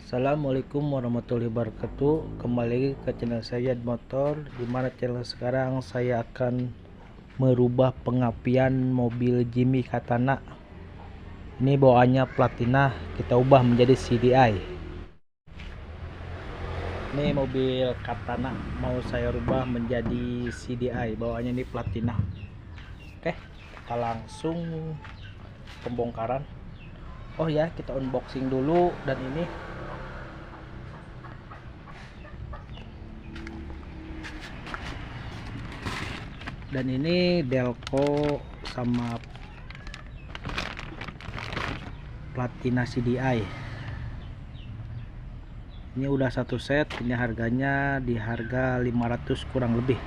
Assalamualaikum warahmatullahi wabarakatuh. Kembali lagi ke channel saya Motor, dimana channel sekarang saya akan merubah pengapian mobil Jimmy Katana. Ini bawaannya platina, kita ubah menjadi CDI. Ini mobil Katana mau saya rubah menjadi CDI, bawaannya ini platina. Oke, kita langsung pembongkaran. Oh ya, kita unboxing dulu. Dan ini Delco sama platina CDI. Ini udah satu set. Ini harganya di harga 500 kurang lebih.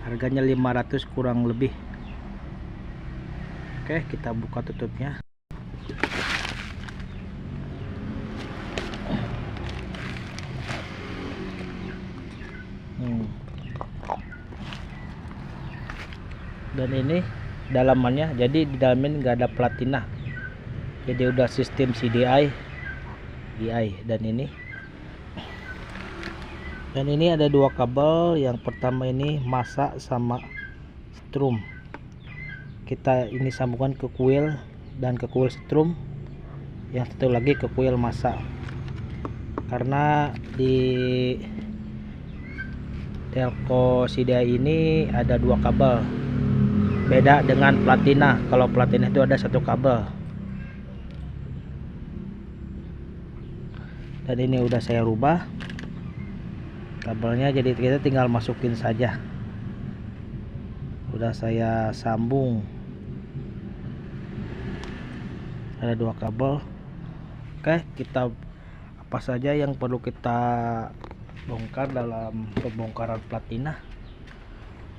Harganya 500 kurang lebih. Oke, kita buka tutupnya. Dan ini dalamannya, jadi di dalamnya nggak ada platina, jadi udah sistem CDI DI. Dan ini ada dua kabel. Yang pertama ini massa sama strum, kita ini sambungkan ke kuil dan ke kuil strum. Yang satu lagi ke kuil massa, karena di Delco CDI ini ada dua kabel, beda dengan platina. Kalau platina itu ada satu kabel. Dan ini udah saya rubah kabelnya, jadi kita tinggal masukin saja. Udah saya sambung, ada dua kabel. Oke, kita apa saja yang perlu kita bongkar dalam pembongkaran platina.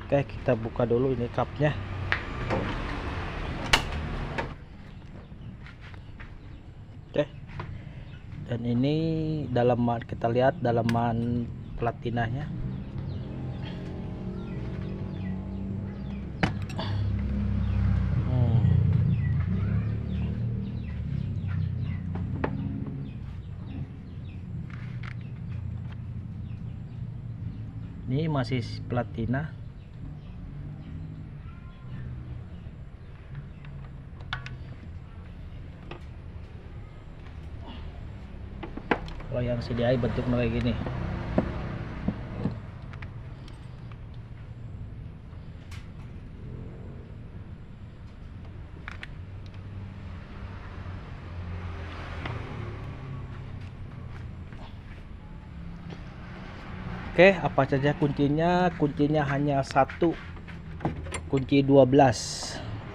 Oke, kita buka dulu ini cupnya. Oke, dan ini dalaman, kita lihat dalaman platinanya. Ini masih platina. Kalau yang CDI bentuknya kayak gini. Oke, apa saja kuncinya? Kuncinya hanya satu, kunci 12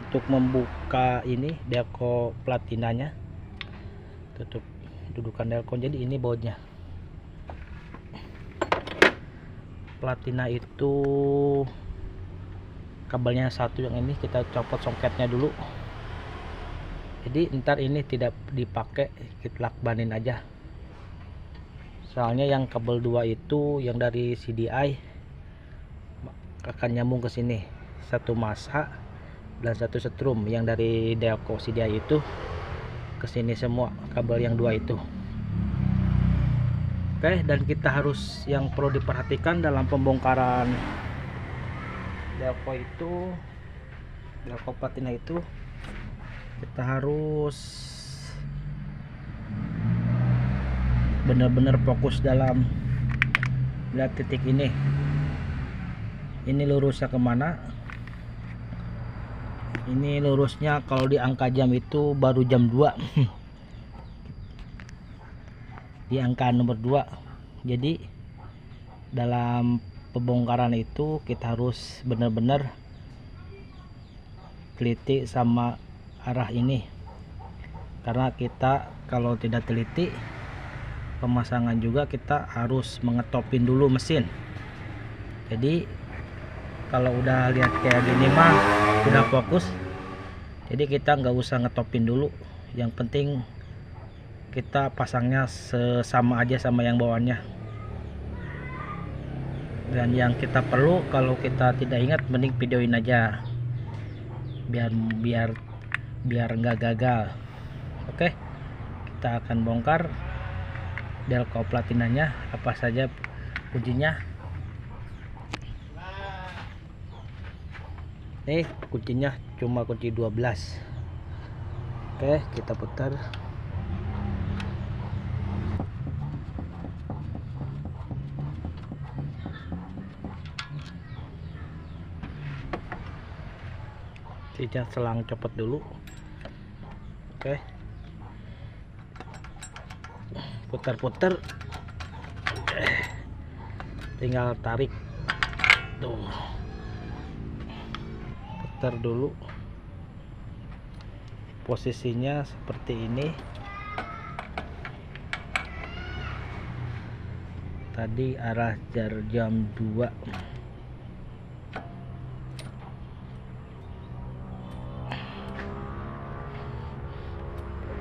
untuk membuka ini Delco platinanya. Tutup dudukan Delco, jadi ini bautnya. Platina itu kabelnya satu, yang ini kita copot soketnya dulu. Jadi ntar ini tidak dipakai, kita lakbanin aja. Soalnya yang kabel 2 itu yang dari CDI akan nyambung ke sini, satu massa dan satu strum. Yang dari Delco CDI itu ke sini semua kabel yang 2 itu. Oke, dan kita harus, yang perlu diperhatikan dalam pembongkaran Delco platina itu, kita harus benar-benar fokus dalam lihat titik ini lurusnya kemana. Ini lurusnya kalau di angka jam itu baru jam 2 di angka nomor 2. Jadi dalam pembongkaran itu kita harus benar-benar teliti sama arah ini, karena kita kalau tidak teliti pemasangan juga kita harus mengetopin dulu mesin. Jadi kalau udah lihat kayak gini mah udah fokus, jadi kita nggak usah ngetopin dulu. Yang penting kita pasangnya sesama aja sama yang bawaannya. Dan yang kita perlu, kalau kita tidak ingat, mending videoin aja biar nggak gagal. Oke, kita akan bongkar. Delco platinanya, apa saja kuncinya. Nih kuncinya cuma kunci 12. Oke, kita putar. Kita selang copot dulu. Oke, putar-putar, tinggal tarik tuh, putar dulu. Posisinya seperti ini. Tadi arah jam 2.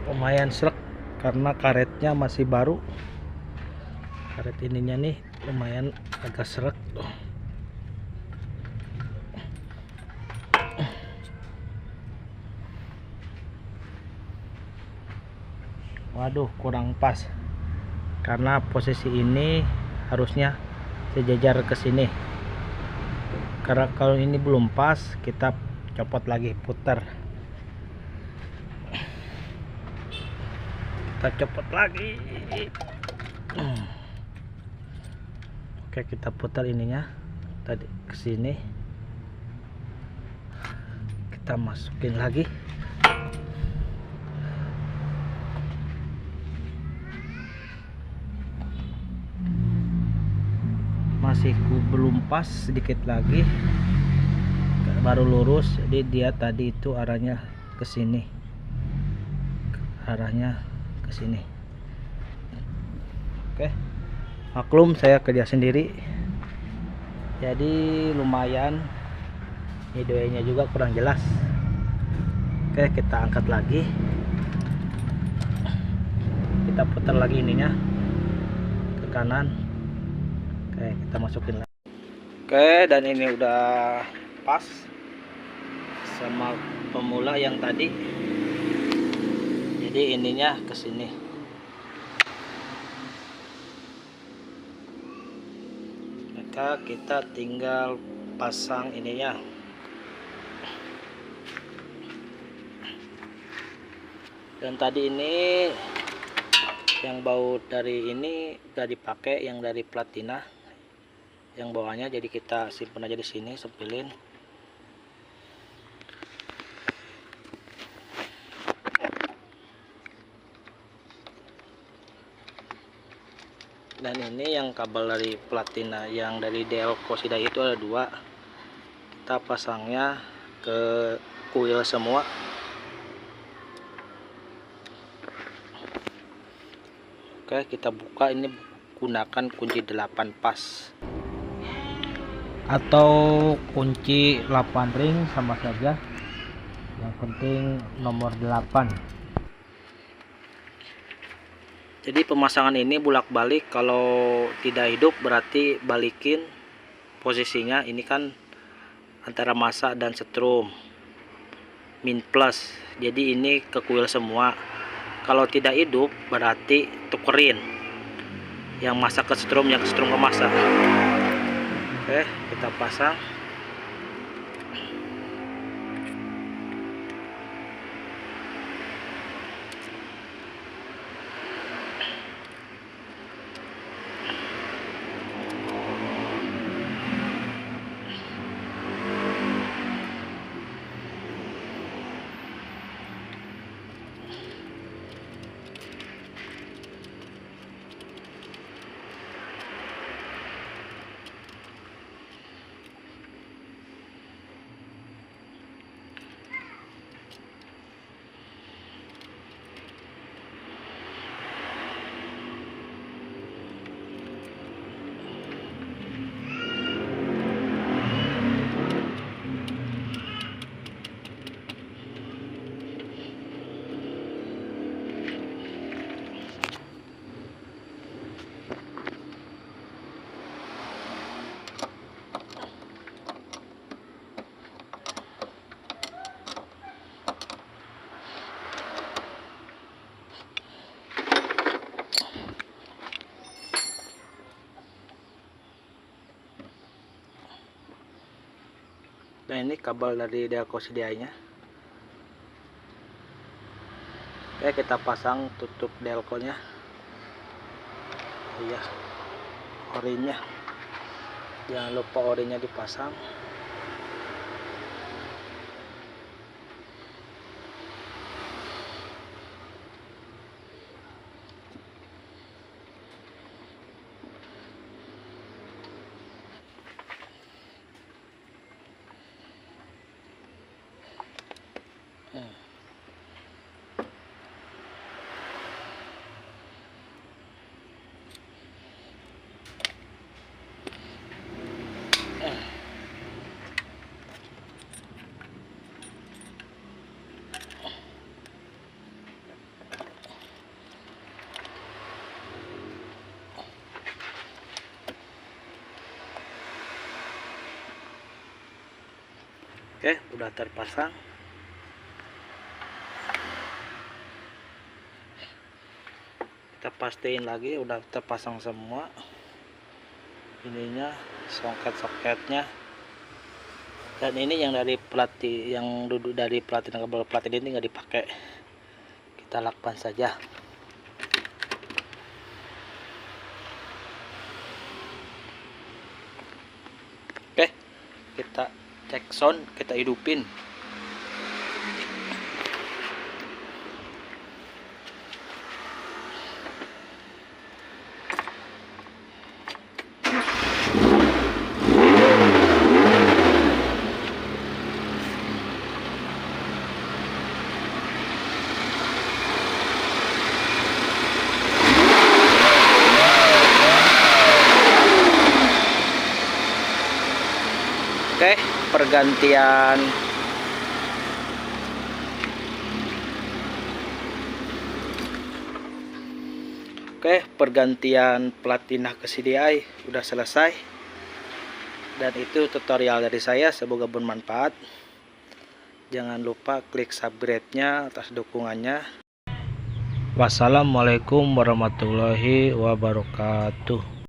Lumayan srek karena karetnya masih baru. Karet ininya nih lumayan agak srek tuh. Waduh, kurang pas karena posisi ini harusnya sejajar ke sini. Karena kalau ini belum pas, kita copot lagi, putar. Kita copot lagi. Oke, kita putar ininya tadi ke sini. Kita masukin lagi. Masih belum pas, sedikit lagi baru lurus. Jadi dia tadi itu arahnya ke sini. Arahnya ke sini. Oke. Maklum saya kerja sendiri. Jadi lumayan videonya juga kurang jelas. Oke, kita angkat lagi. Kita putar lagi ininya ke kanan. Oke, kita masukin lagi. Oke, dan ini udah pas sama pemula yang tadi. Jadi ininya ke sini. Maka kita tinggal pasang ininya. Dan tadi ini yang baut dari ini udah dipakai, yang dari platina, yang bawahnya, jadi kita simpan aja di sini, sepilin. Dan ini yang kabel dari platina, yang dari Delco Sidai itu ada 2. Kita pasangnya ke kuil semua. Oke, kita buka. Ini gunakan kunci 8 pas atau kunci 8 ring, sama saja, yang penting nomor 8. Jadi pemasangan ini bolak-balik, kalau tidak hidup berarti balikin posisinya. Ini kan antara massa dan setrum min plus, jadi ini ke kuil semua. Kalau tidak hidup berarti tukerin, yang massa ke setrum, yang ke setrum ke massa. Oke, kita pasang. Nah, ini kabel dari delco CDI-nya. Oke, kita pasang tutup delco-nya. Iya, orinya. Jangan lupa orinya dipasang. Oke, udah terpasang. Kita pastiin lagi udah terpasang semua. Ininya, soket-soketnya. Dan ini yang dari pelatih, yang duduk dari platina, kabel platina ini nggak dipakai. Kita lakban saja. Oke, kita cek sound, kita hidupin. Oke, pergantian platina ke CDI udah selesai. Dan itu tutorial dari saya, semoga bermanfaat. Jangan lupa klik subscribe-nya atas dukungannya. Wassalamualaikum warahmatullahi wabarakatuh.